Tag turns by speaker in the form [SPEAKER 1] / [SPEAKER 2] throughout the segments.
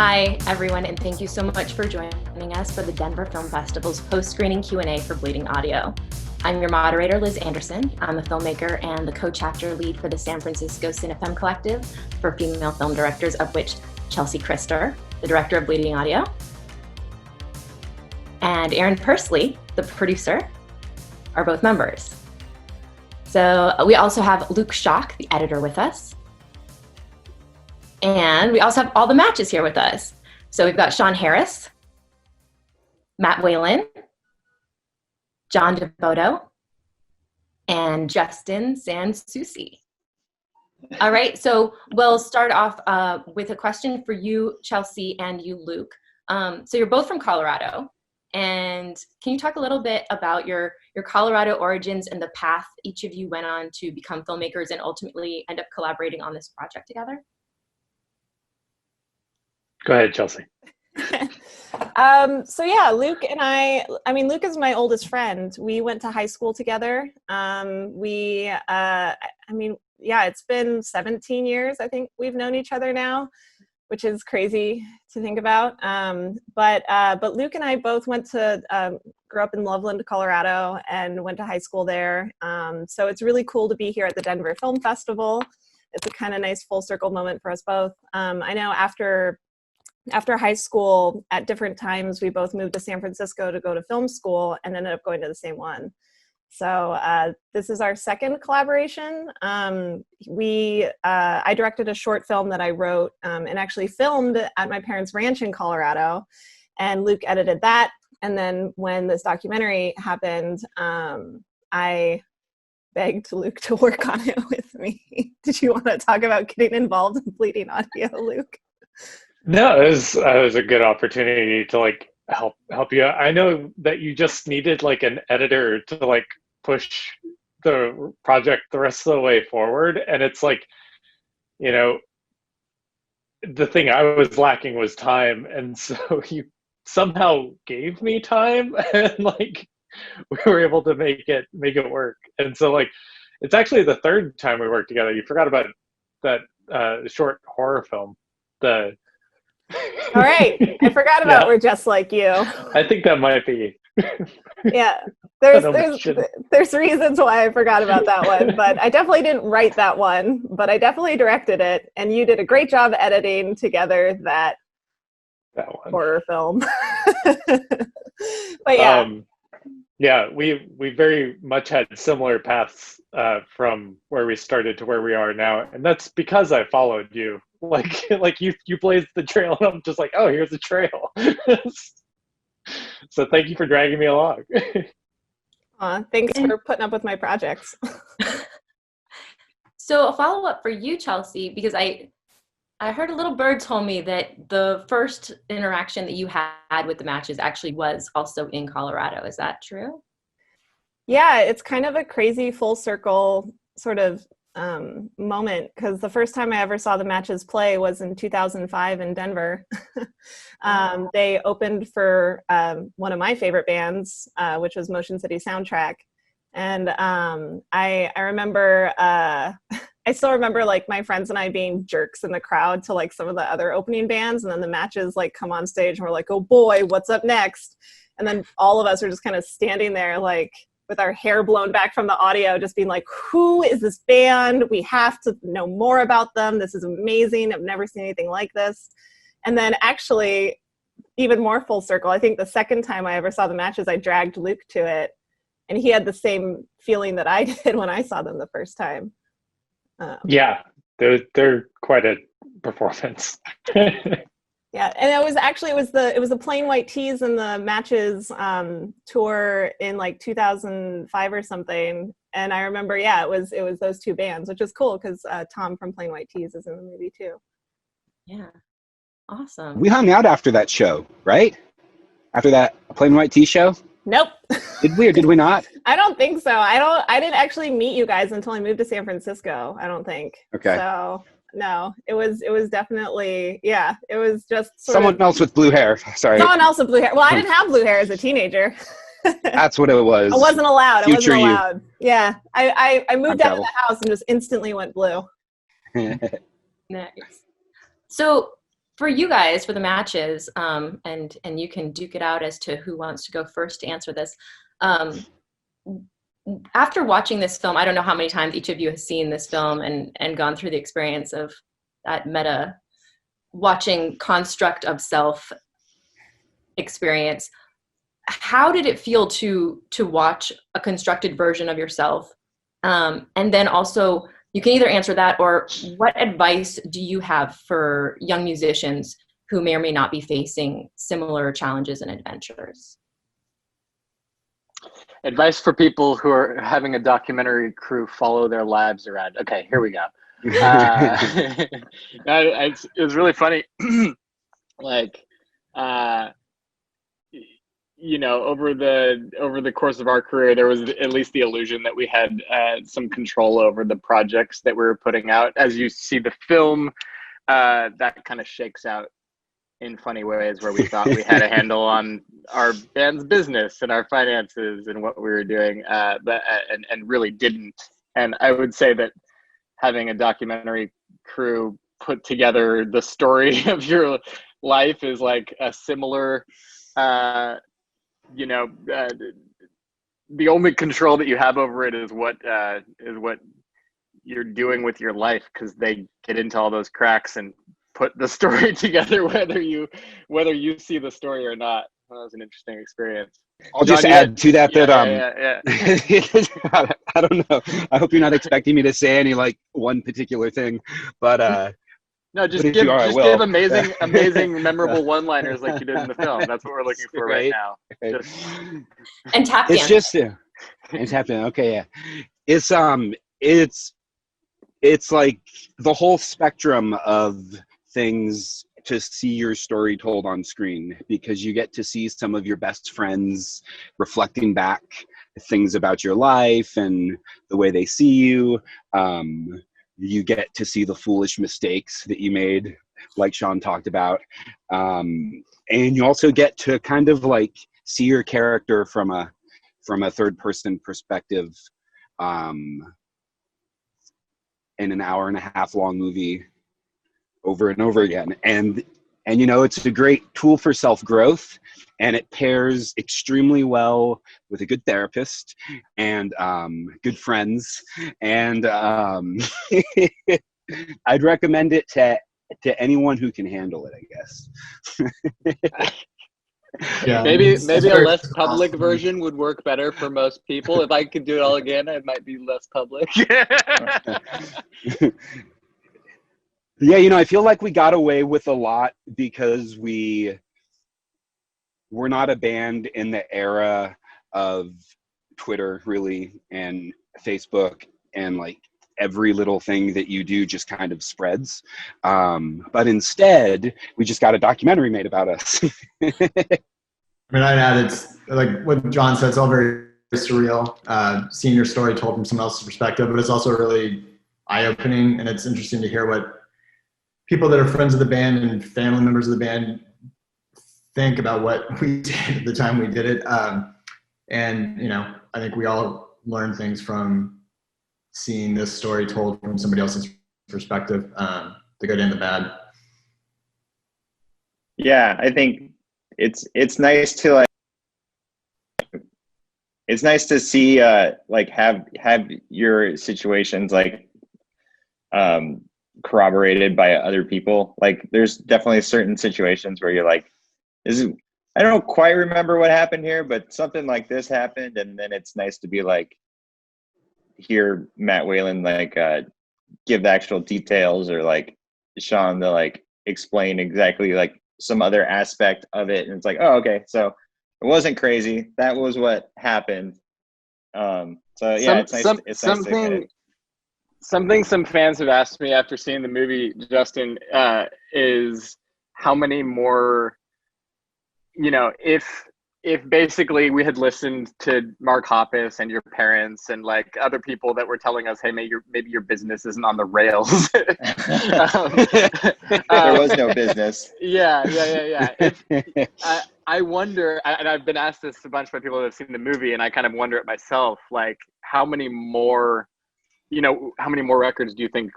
[SPEAKER 1] Hi, everyone, and thank you so much for joining us for the Denver Film Festival's post-screening Q&A for Bleeding Audio. I'm your moderator, Liz Anderson. I'm a filmmaker and the co-chapter lead for the San Francisco Cinefem Collective for female film directors, of which Chelsea Christer, the director of Bleeding Audio, and Aaron Persley, the producer, are both members. So we also have Luke Schock, the editor, with us. And we also have all the matches here with us. So we've got Sean Harris, Matt Whalen, John DeVoto, and Justin Sansusi. All right, so we'll start off with a question for you, Chelsea, and you, Luke. So you're both from Colorado. And can you talk a little bit about your Colorado origins and the path each of you went on to become filmmakers and ultimately end up collaborating on this project together?
[SPEAKER 2] Go ahead, Chelsea.
[SPEAKER 3] So yeah, Luke and I mean, Luke is my oldest friend. We went to high school together. It's been 17 years, I think we've known each other now, which is crazy to think about. But Luke and I both grew up in Loveland, Colorado, and went to high school there. So it's really cool to be here at the Denver Film Festival. It's a kind of nice full circle moment for us both. I know after high school, at different times, we both moved to San Francisco to go to film school and ended up going to the same one. So this is our second collaboration. I directed a short film that I wrote and actually filmed at my parents' ranch in Colorado, and Luke edited that. And then when this documentary happened, I begged Luke to work on it with me. Did you want to talk about getting involved in Bleeding Audio, Luke?
[SPEAKER 2] No, it was a good opportunity to help you. I know that you just needed an editor to push the project the rest of the way forward, and it's the thing I was lacking was time, and so you somehow gave me time, and we were able to make it work. And so it's actually the third time we worked together. You forgot about that short horror film.
[SPEAKER 3] All right, I forgot about We're Just Like You.
[SPEAKER 2] I think that might be.
[SPEAKER 3] Yeah, there's reasons why I forgot about that one, but I definitely didn't write that one, but I definitely directed it, and you did a great job editing together that one. Horror film. But
[SPEAKER 2] yeah, we very much had similar paths from where we started to where we are now, and that's because I followed you. You blazed the trail, and I'm just oh, here's the trail. So thank you for dragging me along.
[SPEAKER 3] Thanks for putting up with my projects.
[SPEAKER 1] So a follow-up for you, Chelsea, because I heard a little bird told me that the first interaction that you had with the matches actually was also in Colorado. Is that true?
[SPEAKER 3] Yeah, it's kind of a crazy full circle sort of moment, because the first time I ever saw the matches play was in 2005 in Denver. They opened for one of my favorite bands, which was Motion City Soundtrack. And I remember, I still remember my friends and I being jerks in the crowd to some of the other opening bands, and then the matches come on stage and we're oh boy, what's up next? And then all of us are just kind of standing there with our hair blown back from the audio, just being who is this band? We have to know more about them. This is amazing. I've never seen anything like this. And then actually, even more full circle, I think the second time I ever saw the matches, I dragged Luke to it, and he had the same feeling that I did when I saw them the first time.
[SPEAKER 2] Yeah, they're quite a performance.
[SPEAKER 3] Yeah, and it was the Plain White Tees and the Matches tour in 2005 or something. And I remember, it was those two bands, which is cool because Tom from Plain White Tees is in the movie too.
[SPEAKER 1] Yeah, awesome.
[SPEAKER 4] We hung out after that show, right? After that Plain White Tee show.
[SPEAKER 3] Nope.
[SPEAKER 4] Did we or did we not?
[SPEAKER 3] I don't think so. I didn't actually meet you guys until I moved to San Francisco. I don't think.
[SPEAKER 4] Okay.
[SPEAKER 3] So. No, it was definitely, it was just
[SPEAKER 4] someone else with blue hair. Sorry.
[SPEAKER 3] Someone else with blue hair. Well, I didn't have blue hair as a teenager.
[SPEAKER 4] That's what it was.
[SPEAKER 3] I wasn't allowed.
[SPEAKER 4] Future you.
[SPEAKER 3] Yeah. I moved out of the house and just instantly went blue.
[SPEAKER 1] Nice. So for you guys, for the matches, and you can duke it out as to who wants to go first to answer this. After watching this film, I don't know how many times each of you has seen this film and gone through the experience of that meta watching construct of self experience. How did it feel to watch a constructed version of yourself? And then also, you can either answer that, or what advice do you have for young musicians who may or may not be facing similar challenges and adventures?
[SPEAKER 2] Advice for people who are having a documentary crew follow their lives around. Okay, here we go. It was really funny. Like, you know, over the course of our career, there was at least the illusion that we had some control over the projects that we were putting out. As you see the film, that kind of shakes out in funny ways, where we thought we had a handle on our band's business and our finances and what we were doing, but really didn't. And I would say that having a documentary crew put together the story of your life is like a similar, the only control that you have over it is what you're doing with your life, because they get into all those cracks and put the story together, whether you see the story or not. That was an interesting experience.
[SPEAKER 4] I'll
[SPEAKER 2] John,
[SPEAKER 4] just add to that I don't know. I hope you're not expecting me to say any like one particular thing, but
[SPEAKER 2] no, just
[SPEAKER 4] but
[SPEAKER 2] give
[SPEAKER 4] amazing,
[SPEAKER 2] memorable one-liners like you did in the film. That's what we're looking for right now.
[SPEAKER 4] Right.
[SPEAKER 1] And tap dance.
[SPEAKER 4] It's just and tap dance. Okay, yeah. It's like the whole spectrum of things to see your story told on screen, because you get to see some of your best friends reflecting back things about your life and the way they see you. You get to see the foolish mistakes that you made, like Sean talked about. And you also get to kind of like see your character from a third person perspective in an hour and a half long movie over and over again. And you know, it's a great tool for self-growth, and it pairs extremely well with a good therapist and good friends. And I'd recommend it to anyone who can handle it, I guess.
[SPEAKER 5] Yeah,
[SPEAKER 2] maybe a less public version would work better for most people. If I could do it all again, it might be less public.
[SPEAKER 4] Yeah, you know, I feel like we got away with a lot because we're not a band in the era of Twitter, really, and Facebook, and like every little thing that you do just kind of spreads. But instead, we just got a documentary made about us.
[SPEAKER 5] I mean, I'd add, it's like what John said, it's all very surreal, seeing your story told from someone else's perspective, but it's also really eye-opening, and it's interesting to hear what people that are friends of the band and family members of the band think about what we did at the time we did it. And, you know, I think we all learn things from seeing this story told from somebody else's perspective, the good and the bad.
[SPEAKER 6] Yeah, I think it's nice to it's nice to see like have your situations like corroborated by other people. Like there's definitely certain situations where you're like, I don't quite remember what happened here, but something like this happened. And then it's nice to be like, hear Matt Whalen like give the actual details, or like Sean to like explain exactly like some other aspect of it. And it's like, oh, okay, so it wasn't crazy. That was what happened. So yeah, it's nice.
[SPEAKER 2] Something some fans have asked me after seeing the movie, Justin, is how many more, you know, if basically we had listened to Mark Hoppus and your parents and like other people that were telling us, hey, maybe your business isn't on the rails.
[SPEAKER 6] There was no business.
[SPEAKER 2] Yeah. I wonder, and I've been asked this a bunch by people that have seen the movie, and I kind of wonder it myself, like how many more records do you think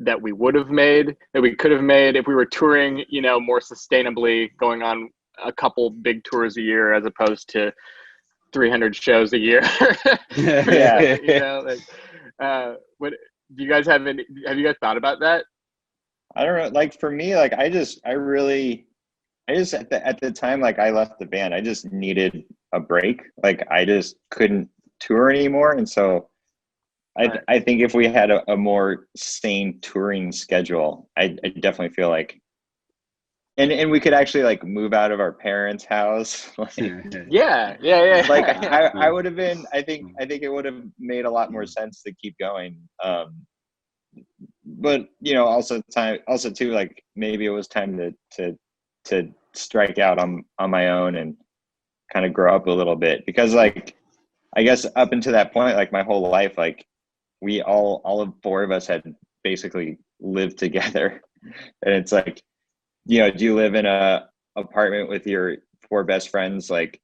[SPEAKER 7] that we would have made, that we could have made if we were touring, you know, more sustainably, going on a couple big tours a year as opposed to 300 shows a year?
[SPEAKER 6] Yeah.
[SPEAKER 7] You know, like, what do you guys have you guys thought about that?
[SPEAKER 6] I don't know. Like for me, like I just at the time, like I left the band, I just needed a break. Like I just couldn't tour anymore. And so I think if we had a more sane touring schedule, I definitely feel like, and we could actually like move out of our parents' house. Like,
[SPEAKER 7] Yeah.
[SPEAKER 6] like I would have been, I think it would have made a lot more sense to keep going. But you know, also too, like maybe it was time to strike out on my own and kind of grow up a little bit, because like I guess up until that point, like my whole life, like we all of four of us had basically lived together. And it's like, you know, do you live in a apartment with your four best friends, like,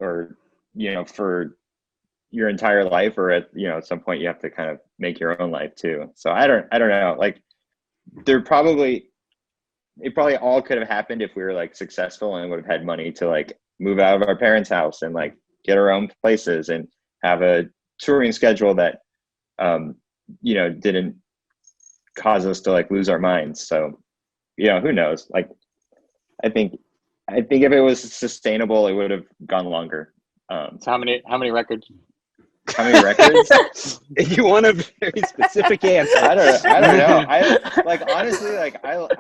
[SPEAKER 6] or, you know, for your entire life, or at, you know, at some point you have to kind of make your own life too. So I don't know, like it probably all could have happened if we were like successful and would have had money to like move out of our parents' house and like get our own places and have a touring schedule that, you know, didn't cause us to like lose our minds. So, you know, who knows? Like, I think if it was sustainable, it would have gone longer.
[SPEAKER 7] So how many records?
[SPEAKER 6] How many records?
[SPEAKER 4] You want a very specific answer.
[SPEAKER 6] I don't know. I like, honestly, like I love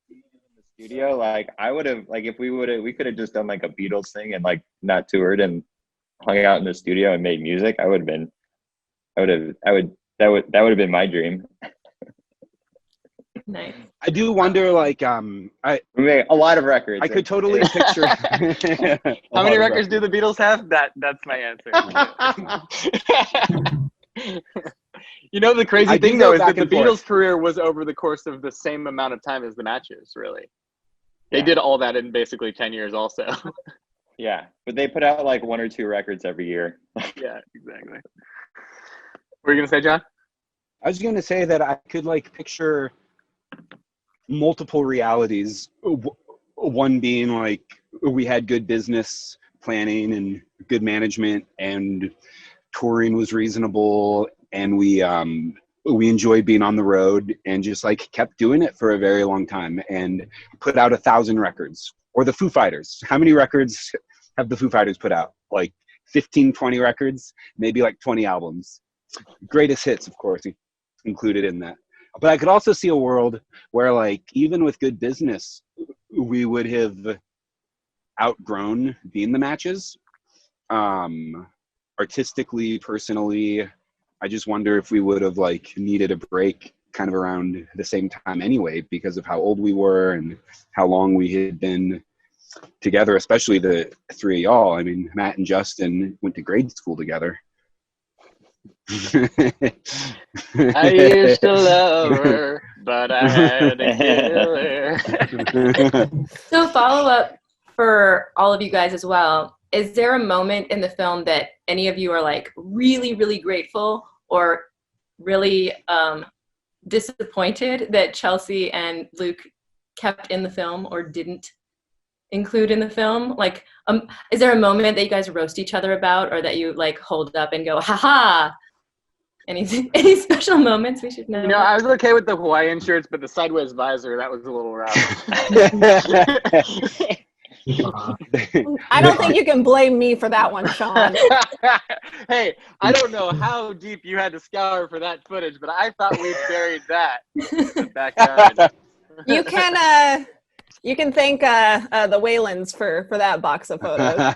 [SPEAKER 6] being in the studio. Like I would have, like if we could have just done like a Beatles thing and like not toured and hung out in the studio and made music. That would have been my dream.
[SPEAKER 1] Nice.
[SPEAKER 4] I do wonder, like,
[SPEAKER 6] We made a lot of records.
[SPEAKER 4] I could totally picture.
[SPEAKER 7] How many records do the Beatles have? That's my answer. You know, the crazy thing though is that the Beatles' career was over the course of the same amount of time as the Matches. Really, they did all that in basically 10 years, also.
[SPEAKER 6] Yeah, but they put out like 1 or 2 records every year.
[SPEAKER 7] Yeah, exactly. What were you gonna say, John?
[SPEAKER 4] I was going to say that I could like picture multiple realities. One being like we had good business planning and good management, and touring was reasonable, and we enjoyed being on the road and just like kept doing it for a very long time and put out 1,000 records. Or the Foo Fighters. How many records have the Foo Fighters put out? Like 15, 20 records, maybe like 20 albums. Greatest hits, of course, included in that. But I could also see a world where, like, even with good business, we would have outgrown being the Matches. Artistically, personally, I just wonder if we would have, like, needed a break kind of around the same time anyway, because of how old we were and how long we had been together, especially the three of y'all. I mean, Matt and Justin went to grade school together.
[SPEAKER 7] I used to love her, but I had to kill her.
[SPEAKER 1] So follow up for all of you guys as well. Is there a moment in the film that any of you are like really, really grateful or really disappointed that Chelsea and Luke kept in the film or didn't include in the film? Like, is there a moment that you guys roast each other about, or that you like hold up and go, haha? Any special moments we should know?
[SPEAKER 7] You know, I was okay with the Hawaiian shirts, but the sideways visor, that was a little rough.
[SPEAKER 3] I don't think you can blame me for that one, Sean.
[SPEAKER 7] Hey, I don't know how deep you had to scour for that footage, but I thought we buried that in the backyard.
[SPEAKER 3] You can thank the Whalens for that box of photos.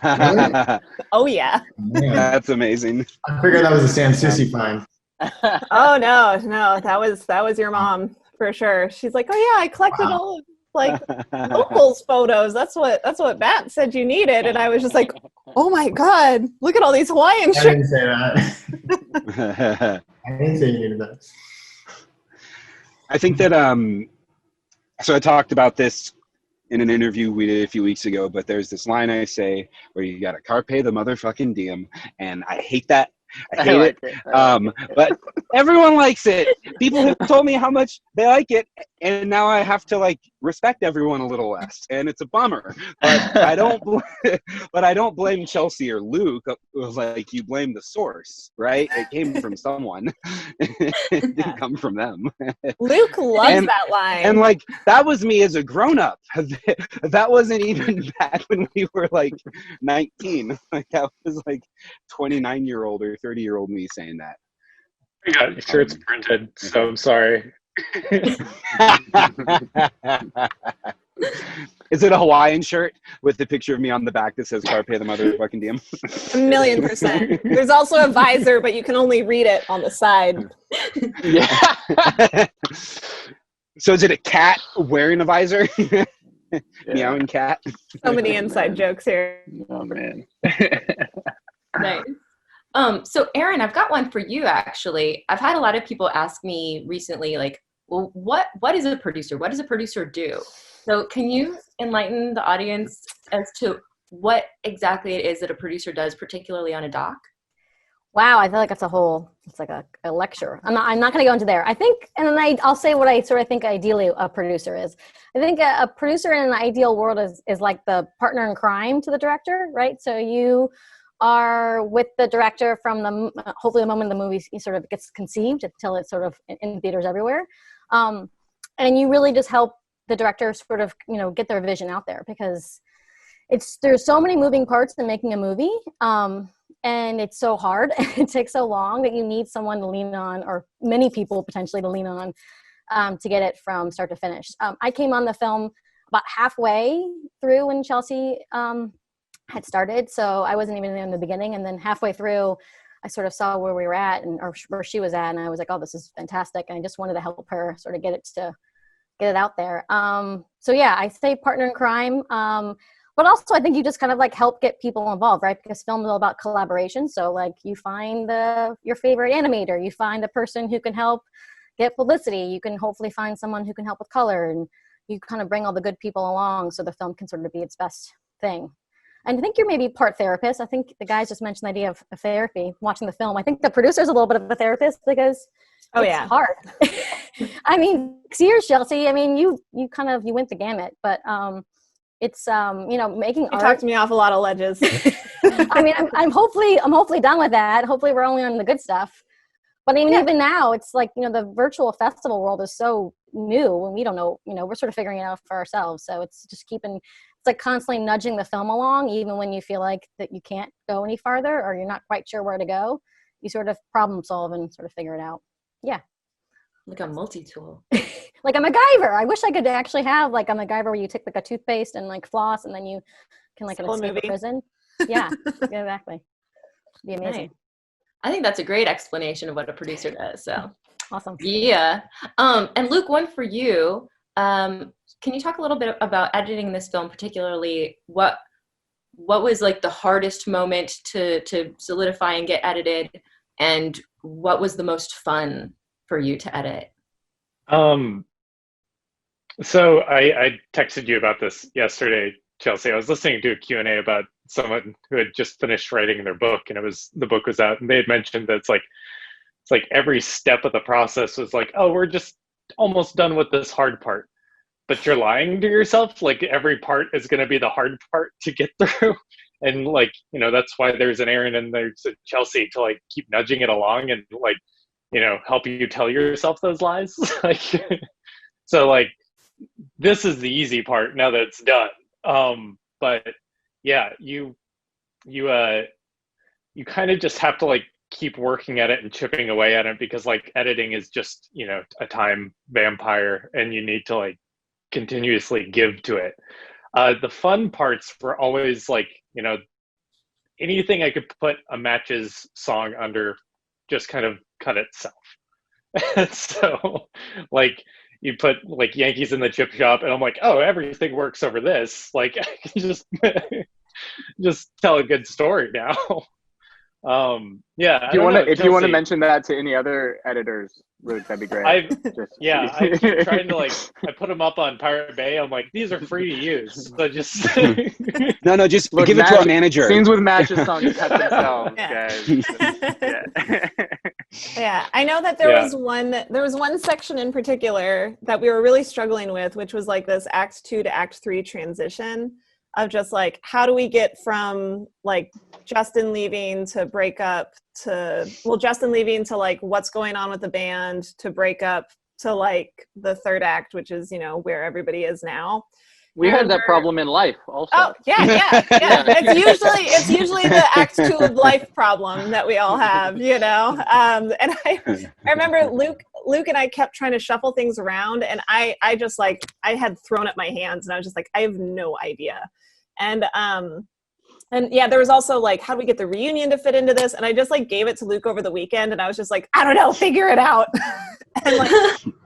[SPEAKER 3] Oh yeah.
[SPEAKER 5] Man,
[SPEAKER 4] That's amazing.
[SPEAKER 5] I figured that was a Sam Sissy find.
[SPEAKER 3] Oh no, that was your mom for sure. She's like, oh yeah, I collected all of like locals photos. That's what Matt said you needed, and I was just like, oh my god, look at all these Hawaiian
[SPEAKER 5] I
[SPEAKER 3] shirts.
[SPEAKER 5] didn't say that. I didn't say you needed that.
[SPEAKER 4] I think that so I talked about this in an interview we did a few weeks ago, but there's this line I say where you got to carpe the motherfucking diem, and I hate that. I hate it. But everyone likes it. people have told me how much they like it, and now I have to like respect everyone a little less, and it's a bummer. But I don't, but I don't blame Chelsea or Luke. Like, you blame the source, right? It came from someone. It didn't come from them.
[SPEAKER 3] Luke loves that line.
[SPEAKER 4] And like, that was me as a grown-up. That wasn't even back when we were like 19. Like, that was like 29-year-old or 30-year-old me saying that.
[SPEAKER 2] Yeah, your shirt's printed, so I'm sorry.
[SPEAKER 4] Is it a Hawaiian shirt with the picture of me on the back that says Carpe the motherfucking diem?
[SPEAKER 3] 1,000,000%. There's also a visor, but you can only read it on the side.
[SPEAKER 7] Yeah.
[SPEAKER 4] So is it a cat wearing a visor? Meowing cat?
[SPEAKER 3] So many inside jokes here.
[SPEAKER 7] Oh man.
[SPEAKER 1] Nice. So Aaron, I've got one for you actually. I've had a lot of people ask me recently, like, well, what is a producer? What does a producer do? So can you enlighten the audience as to what exactly it is that a producer does, particularly on a doc?
[SPEAKER 8] Wow, I feel like it's like a lecture. I'm not going to go into there. I think, and then I'll say what I sort of think ideally a producer is. I think a producer in an ideal world is like the partner in crime to the director, right? So you are with the director from hopefully the moment the movie sort of gets conceived until it's sort of in theaters everywhere. And you really just help the director sort of, get their vision out there, because there's so many moving parts in making a movie. And it's so hard. It takes so long that you need someone to lean on, or many people potentially to lean on, to get it from start to finish. I came on the film about halfway through when Chelsea had started, so I wasn't even in the beginning. And then halfway through, I sort of saw where we were at, or where she was at, and I was like, "Oh, this is fantastic!" And I just wanted to help her sort of get it out there. So yeah, I say partner in crime. But also, I think you just kind of like help get people involved, right? Because film is all about collaboration. So like, you find your favorite animator, you find a person who can help get publicity. You can hopefully find someone who can help with color, and you kind of bring all the good people along so the film can sort of be its best thing. And I think you're maybe part therapist. I think the guys just mentioned the idea of therapy, watching the film. I think the producer's a little bit of a therapist, because it's hard. I mean, 6 years, Chelsea. I mean, you went the gamut, but it's making art.
[SPEAKER 3] You talked me off a lot of ledges.
[SPEAKER 8] I mean, I'm hopefully done with that. Hopefully we're only on the good stuff. But even now, it's like, the virtual festival world is so new, and we don't know, we're sort of figuring it out for ourselves. So it's just it's like constantly nudging the film along, even when you feel like that you can't go any farther, or you're not quite sure where to go. You sort of problem solve and sort of figure it out. Yeah.
[SPEAKER 1] Like a multi-tool.
[SPEAKER 8] Like a MacGyver. I wish I could actually have like a MacGyver where you take like a toothpaste and like floss, and then you can like escape a prison. Yeah, exactly. It'd be amazing.
[SPEAKER 1] Nice. I think that's a great explanation of what a producer does. So
[SPEAKER 8] awesome.
[SPEAKER 1] Yeah. And Luke, one for you. Can you talk a little bit about editing this film, particularly what was like the hardest moment to solidify and get edited, and what was the most fun for you to edit?
[SPEAKER 2] So I texted you about this yesterday, Chelsea. I was listening to a Q&A about someone who had just finished writing their book, and the book was out, and they had mentioned that it's like every step of the process was like, oh, we're just almost done with this hard part. But you're lying to yourself. Like, every part is going to be the hard part to get through. And like, that's why there's an Aaron and there's a Chelsea to like keep nudging it along and like, help you tell yourself those lies. Like, so like, this is the easy part now that it's done. But yeah, you kind of just have to like keep working at it and chipping away at it, because like editing is just, a time vampire, and you need to like continuously give to it. The fun parts were always like, anything I could put a Matches song under just kind of cut itself. So like, you put like Yankees in the Chip Shop, and I'm like, oh, everything works over this. Like, I can just tell a good story now. Yeah.
[SPEAKER 7] If you want to mention that to any other editors, Luke, that'd be great.
[SPEAKER 2] I keep trying to like, I put them up on Pirate Bay. I'm like, these are free to use. So just
[SPEAKER 4] no, just give it to our manager.
[SPEAKER 7] Scenes with Matches songs cut themselves, guys.
[SPEAKER 3] Yeah, I know that
[SPEAKER 2] Yeah.
[SPEAKER 3] there was one section in particular that we were really struggling with, which was like this Act 2 to Act 3 transition of just like, how do we get from like Justin leaving to break up to, well, Justin leaving to like what's going on with the band to break up to like the third act, which is, you know, where everybody is now.
[SPEAKER 7] We
[SPEAKER 3] I
[SPEAKER 7] have that
[SPEAKER 3] remember-
[SPEAKER 7] problem in life also.
[SPEAKER 3] Oh yeah. It's usually the Act 2 of life problem that we all have, you know. And I remember Luke and I kept trying to shuffle things around, and I just like I had thrown up my hands, and I was just like, I have no idea. And yeah, there was also like, how do we get the reunion to fit into this? And I just like gave it to Luke over the weekend, and I was just like, I don't know, figure it out. And like,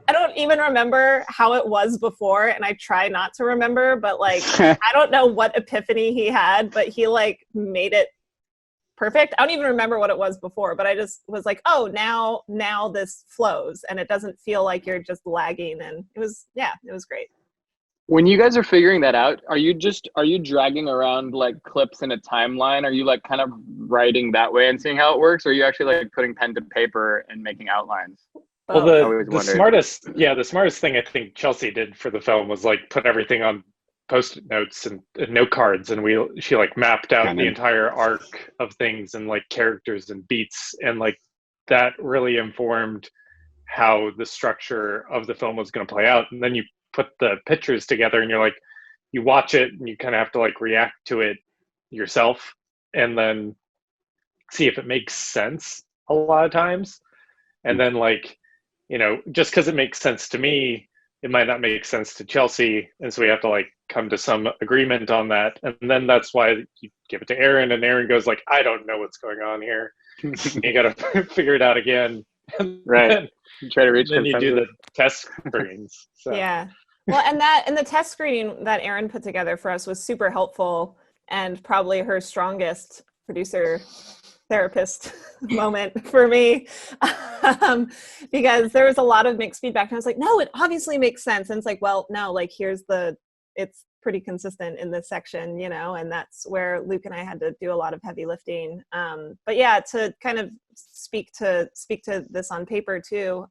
[SPEAKER 3] I don't even remember how it was before, and I try not to remember, but like, I don't know what epiphany he had, but he like made it perfect. I don't even remember what it was before, but I just was like, oh, now this flows, and it doesn't feel like you're just lagging. And it was great.
[SPEAKER 7] When you guys are figuring that out, are you dragging around like clips in a timeline? Are you like kind of writing that way and seeing how it works? Or are you actually like putting pen to paper and making outlines?
[SPEAKER 2] Well,
[SPEAKER 7] Always
[SPEAKER 2] the
[SPEAKER 7] wondered.
[SPEAKER 2] smartest thing I think Chelsea did for the film was like put everything on post-it notes and note cards, and she like mapped out the entire arc of things and like characters and beats, and like that really informed how the structure of the film was going to play out. And then you put the pictures together, and you're like, you watch it, and you kind of have to like react to it yourself, and then see if it makes sense a lot of times. And then like, you know, just because it makes sense to me, it might not make sense to Chelsea. And so we have to like come to some agreement on that. And then that's why you give it to Aaron, and Aaron goes like, I don't know what's going on here. You got to figure it out again.
[SPEAKER 7] Right.
[SPEAKER 2] Then,
[SPEAKER 7] You try to reach
[SPEAKER 2] then you do
[SPEAKER 7] consensus.
[SPEAKER 2] the test screens. So.
[SPEAKER 3] Yeah. Well, and the test screening that Erin put together for us was super helpful, and probably her strongest producer therapist moment for me, because there was a lot of mixed feedback, and I was like, no, it obviously makes sense. And it's like, well, no, like it's pretty consistent in this section, you know, and that's where Luke and I had to do a lot of heavy lifting. But yeah, to kind of speak to this on paper too,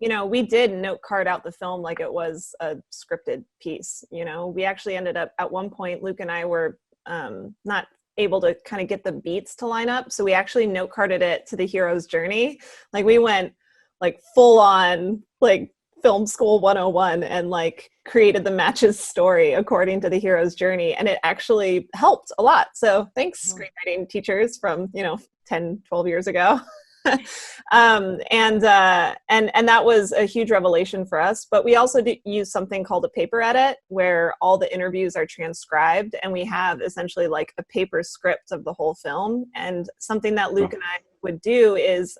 [SPEAKER 3] you know, we did note card out the film like it was a scripted piece. You know, we actually ended up at one point, Luke and I were not able to kind of get the beats to line up. So we actually note carded it to the hero's journey. Like we went like full on like film school 101 and like created the matches story according to the hero's journey. And it actually helped a lot. So thanks, screenwriting teachers from, you know, 10, 12 years ago. And that was a huge revelation for us. But we also use something called a paper edit, where all the interviews are transcribed, and we have essentially like a paper script of the whole film. And something that Luke and I would do is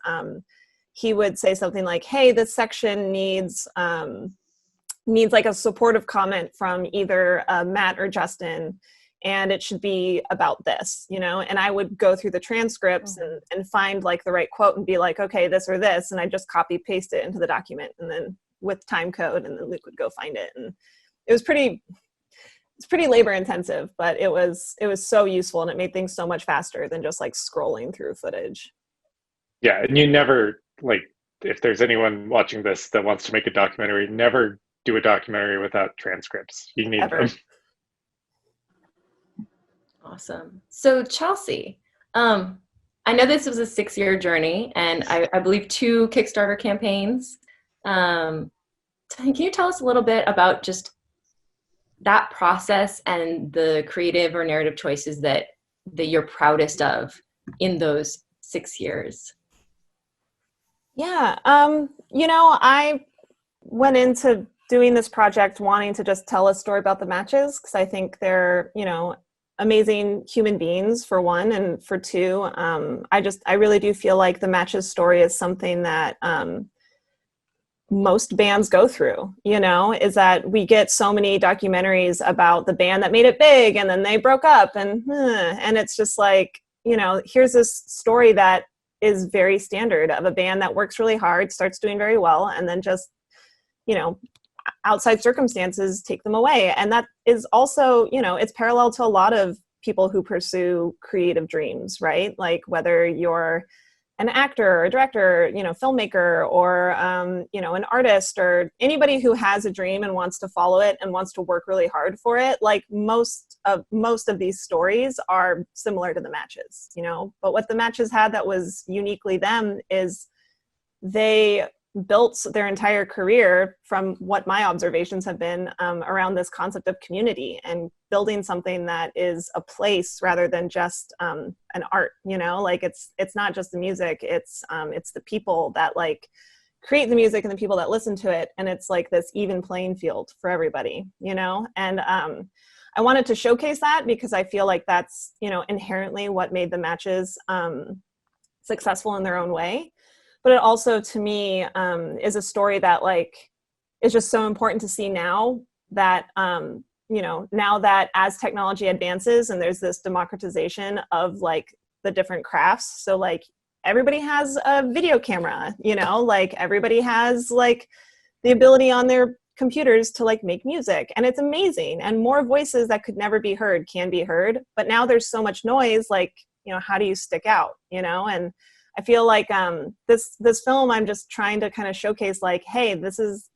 [SPEAKER 3] he would say something like, hey, this section needs like a supportive comment from either Matt or Justin, and it should be about this, you know. And I would go through the transcripts and find like the right quote and be like, okay, this or this, and I just copy paste it into the document, and then with time code, and then Luke would go find it. And it's pretty labor intensive, but it was so useful, and it made things so much faster than just like scrolling through footage.
[SPEAKER 2] Yeah, and you never, like, if there's anyone watching this that wants to make a documentary, never do a documentary without transcripts. You need them.
[SPEAKER 1] Awesome. So Chelsea, I know this was a 6-year journey, and I believe 2 Kickstarter campaigns. Can you tell us a little bit about just that process and the creative or narrative choices that you're proudest of in those 6 years?
[SPEAKER 3] Yeah. You know, I went into doing this project wanting to just tell a story about the matches, because I think they're, you know, amazing human beings, for one, and for two, I really do feel like the matches story is something that most bands go through, you know, is that we get so many documentaries about the band that made it big and then they broke up, and it's just like, you know, here's this story that is very standard of a band that works really hard, starts doing very well, and then just, you know, outside circumstances take them away. And that is also, you know, it's parallel to a lot of people who pursue creative dreams, right? Like whether you're an actor or a director, filmmaker, or an artist, or anybody who has a dream and wants to follow it and wants to work really hard for it, like most of these stories are similar to the Matches, but what the Matches had that was uniquely them is they built their entire career, from what my observations have been, around this concept of community and building something that is a place rather than just an art. Like it's not just the music, it's the people that like create the music and the people that listen to it, and it's like this even playing field for everybody. And I wanted to showcase that because I feel like that's inherently what made the Matches successful in their own way. But it also, to me, is a story that like is just so important to see now that now that as technology advances and there's this democratization of like the different crafts, so like everybody has a video camera, like everybody has like the ability on their computers to like make music, and it's amazing, and more voices that could never be heard can be heard. But now there's so much noise, like how do you stick out, and I feel like this film, I'm just trying to kind of showcase like, hey, this is,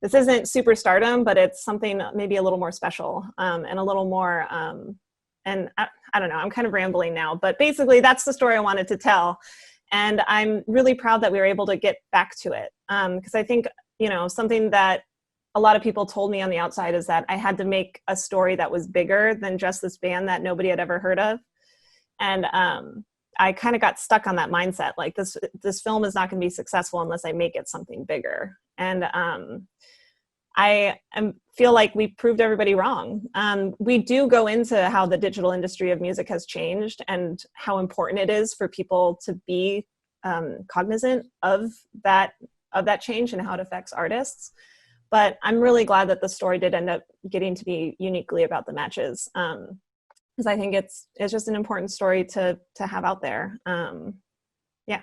[SPEAKER 3] this isn't superstardom, but it's something maybe a little more special, and a little more, and I don't know, I'm kind of rambling now, but basically that's the story I wanted to tell. And I'm really proud that we were able to get back to it. Because I think, something that a lot of people told me on the outside is that I had to make a story that was bigger than just this band that nobody had ever heard of. And I kind of got stuck on that mindset. Like this film is not going to be successful unless I make it something bigger. And I feel like we proved everybody wrong. We do go into how the digital industry of music has changed and how important it is for people to be cognizant of that change and how it affects artists. But I'm really glad that the story did end up getting to be uniquely about the Matches. Because I think it's just an important story to have out there. Yeah.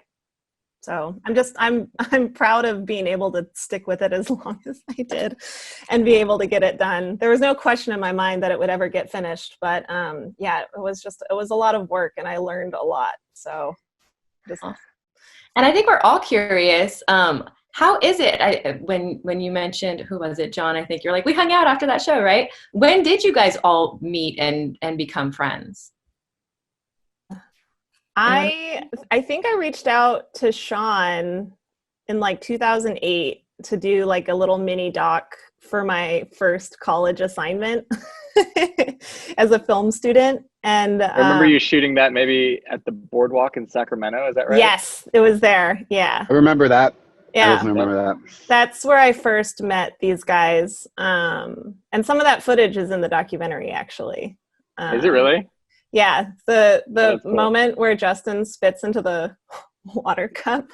[SPEAKER 3] So I'm proud of being able to stick with it as long as I did and be able to get it done. There was no question in my mind that it would ever get finished, but yeah, it was a lot of work and I learned a lot. So
[SPEAKER 1] and I think we're all curious, how is it? When you mentioned, who was it, John? I think you're like, we hung out after that show, right? When did you guys all meet and become friends?
[SPEAKER 3] I think I reached out to Sean in like 2008 to do like a little mini doc for my first college assignment as a film student. And
[SPEAKER 7] I remember you shooting that maybe at the boardwalk in Sacramento. Is that right?
[SPEAKER 3] Yes, it was there. Yeah.
[SPEAKER 4] I remember that.
[SPEAKER 3] Yeah.
[SPEAKER 4] I definitely remember that.
[SPEAKER 3] That's where I first met these guys. And some of that footage is in the documentary, actually.
[SPEAKER 7] Is it really?
[SPEAKER 3] Yeah. The
[SPEAKER 7] Cool.
[SPEAKER 3] moment where Justin spits into the water cup.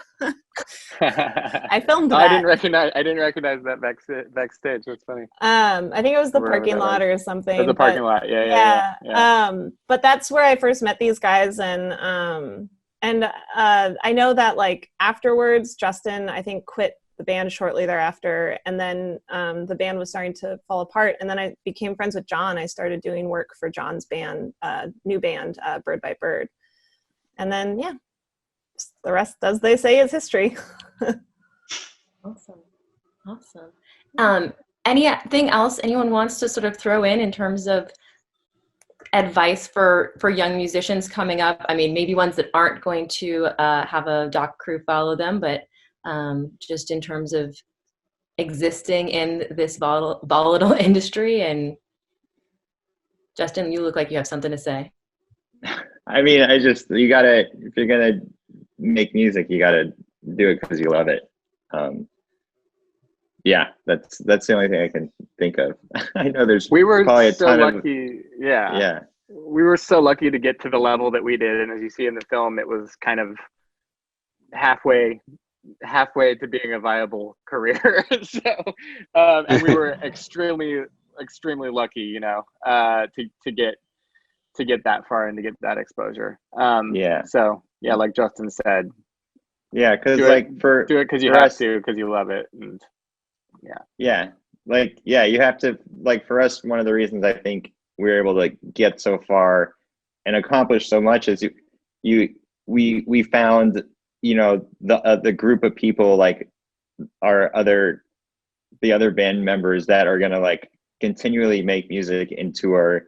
[SPEAKER 3] I filmed that.
[SPEAKER 7] I didn't recognize that backstage. That's funny.
[SPEAKER 3] I think it was the
[SPEAKER 7] Wherever
[SPEAKER 3] parking
[SPEAKER 7] that
[SPEAKER 3] lot
[SPEAKER 7] was.
[SPEAKER 3] or something.
[SPEAKER 7] It was the parking lot. Yeah.
[SPEAKER 3] But that's where I first met these guys, and I know that like afterwards, Justin, I think, quit the band shortly thereafter, and then the band was starting to fall apart, and then I became friends with John. I started doing work for John's band, new band, Bird by Bird, and then yeah, the rest, as they say, is history.
[SPEAKER 1] Awesome. Anything else anyone wants to sort of throw in terms of advice for young musicians coming up? I mean, maybe ones that aren't going to have a doc crew follow them, but just in terms of existing in this volatile industry. And Justin, you look like you have something to say.
[SPEAKER 6] I mean, you gotta, if you're gonna make music, you gotta do it because you love it. Yeah, that's the only thing I can think of. I know
[SPEAKER 7] We were
[SPEAKER 6] probably a
[SPEAKER 7] so
[SPEAKER 6] ton
[SPEAKER 7] lucky. Yeah. We were so lucky to get to the level that we did, and as you see in the film, it was kind of halfway to being a viable career. So, and we were extremely lucky, to get that far and to get that exposure.
[SPEAKER 6] Yeah.
[SPEAKER 7] So yeah, like Justin said.
[SPEAKER 6] Yeah, because
[SPEAKER 7] do it because you have to, because you love it, and
[SPEAKER 6] yeah, you have to, like, for us, one of the reasons I think we were able to get so far and accomplish so much is we found, you know, the group of people, like the other band members that are gonna like continually make music into our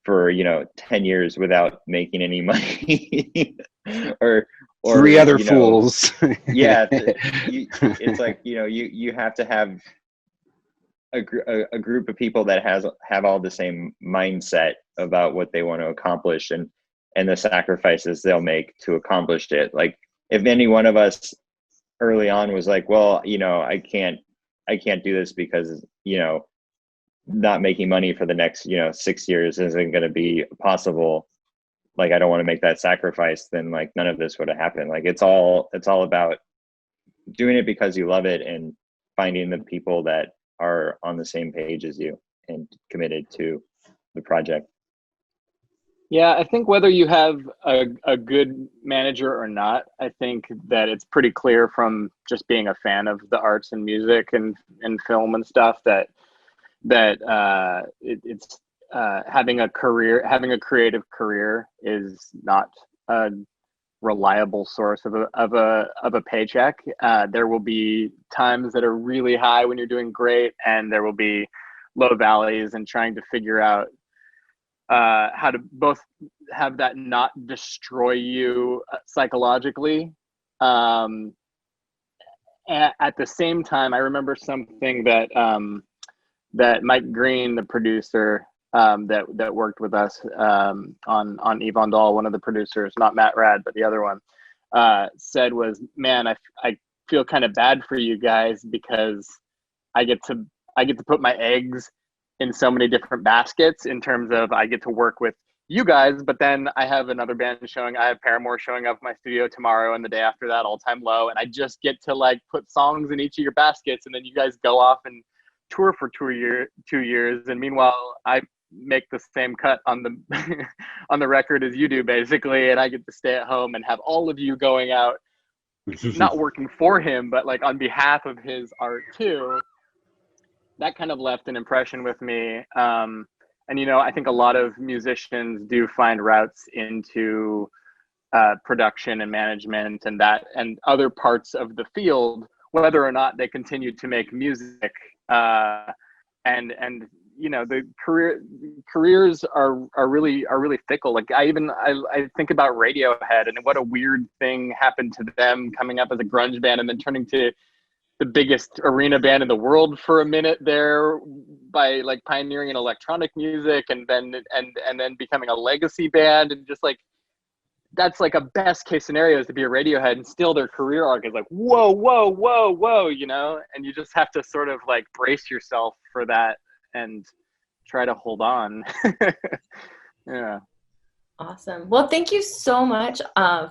[SPEAKER 6] for, you know, 10 years without making any money. or
[SPEAKER 4] Three other
[SPEAKER 6] you know,
[SPEAKER 4] fools.
[SPEAKER 6] yeah, it's like, you know, you have to have a group of people that have all the same mindset about what they want to accomplish, and the sacrifices they'll make to accomplish it. Like if any one of us early on was like, well, you know, I can't do this because, you know, not making money for the next, you know, 6 years isn't going to be possible. Like, I don't want to make that sacrifice. Then like none of this would have happened. Like it's all about doing it because you love it and finding the people that are on the same page as you and committed to the project.
[SPEAKER 7] Yeah, I think whether you have a good manager or not, I think that it's pretty clear from just being a fan of the arts and music and film and stuff that it's having a creative career is not a reliable source of a paycheck. There will be times that are really high when you're doing great, and there will be low valleys, and trying to figure out how to both have that not destroy you psychologically. At the same time, I remember something that Mike Green, the producer, that worked with us on Yvonne Dahl, one of the producers, not Matt Rad, but the other one, said was, man, I feel kind of bad for you guys because I get to put my eggs in so many different baskets, in terms of I get to work with you guys, but then I have another band showing, I have Paramore showing up in my studio tomorrow, and the day after that, All Time Low, and I just get to like put songs in each of your baskets, and then you guys go off and tour for 2 years, and meanwhile I make the same cut on the on the record as you do, basically, and I get to stay at home and have all of you going out, not working for him, but like on behalf of his art too. That kind of left an impression with me. And, you know, I think a lot of musicians do find routes into production and management and other parts of the field, whether or not they continue to make music. And you know, the careers are really fickle. Like I think about Radiohead, and what a weird thing happened to them coming up as a grunge band and then turning to the biggest arena band in the world for a minute there, by like pioneering in electronic music, and then becoming a legacy band, and just like that's like a best case scenario, is to be a Radiohead, and still their career arc is like whoa, you know, and you just have to sort of like brace yourself for that and try to hold on. Yeah.
[SPEAKER 1] Awesome. Well, thank you so much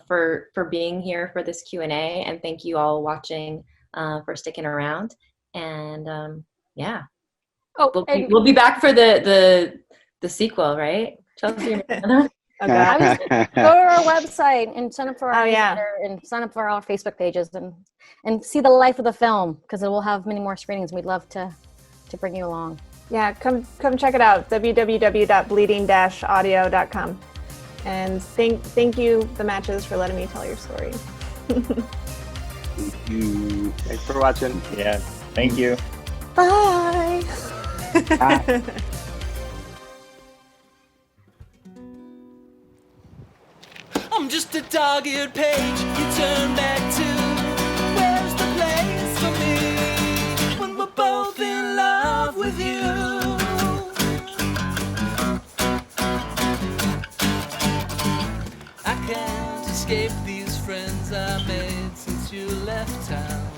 [SPEAKER 1] for being here for this Q&A, and thank you all watching for sticking around. And yeah.
[SPEAKER 8] Oh,
[SPEAKER 1] we'll be back for the sequel, right? Chelsea.
[SPEAKER 8] Go to our website and sign up for our
[SPEAKER 3] yeah,
[SPEAKER 8] newsletter and sign up for our Facebook pages and see the life of the film, because it will have many more screenings. We'd love to bring you along.
[SPEAKER 3] Yeah, come check it out, www.bleeding-audio.com. And thank you, The Matches, for letting me tell your story.
[SPEAKER 4] Thank you.
[SPEAKER 6] Thanks for watching. Yeah, thank you.
[SPEAKER 3] Bye.
[SPEAKER 4] Bye.
[SPEAKER 9] I'm just a dog-eared page you turn back to. Where's the place for me when we're both in love with you? I can't escape these friends I made since you left town.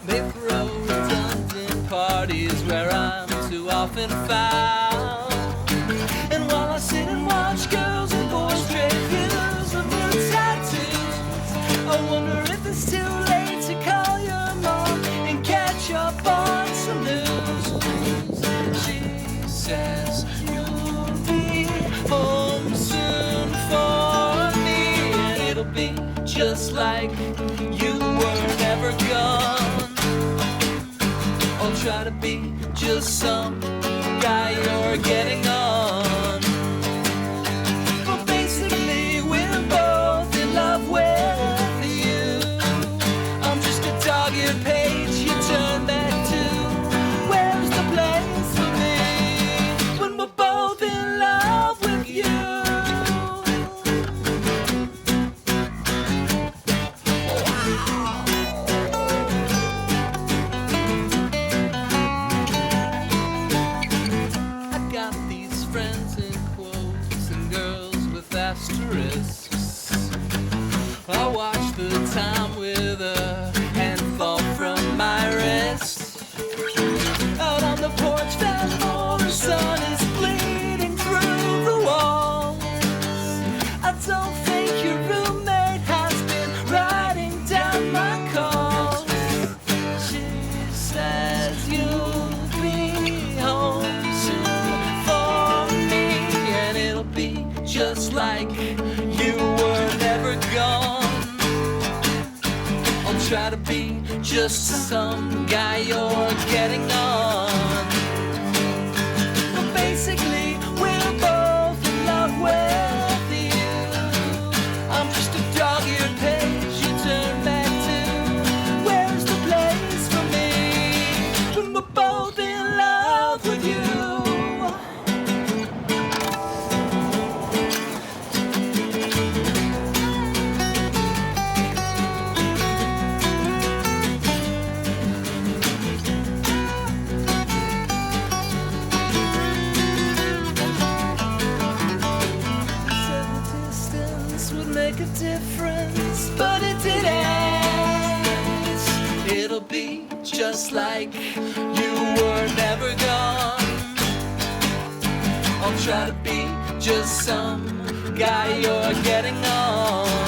[SPEAKER 9] They throw redundant parties where I'm too often found. And while I sit and watch girls and boys trade views of new tattoos, I wonder if it's too late to call your mom and catch up on some news. She says you'll be home soon for me, and it'll be just like you were never gone. I'll try to be just some guy you're getting on. Well, basically, we're both your page, you turn back to, where's the place for me when we're both in love with you? I got these friends in quotes and girls with asterisks. I watch the time with a hand fall from my wrist. Out on the porch, that morning sun is bleeding through the walls. I don't think your roommate has been writing down my calls. She says you'll be home soon for me, and it'll be just like you were never gone. I'll try to be just some guy you're getting on. But basically, we're both in love with you. I'm just a dog-eared page you turn back to. Where's the place for me when we're both in love with you? Distance would make a difference, but it didn't. It'll be just like you were never gone. I'll try to be just some guy you're getting on.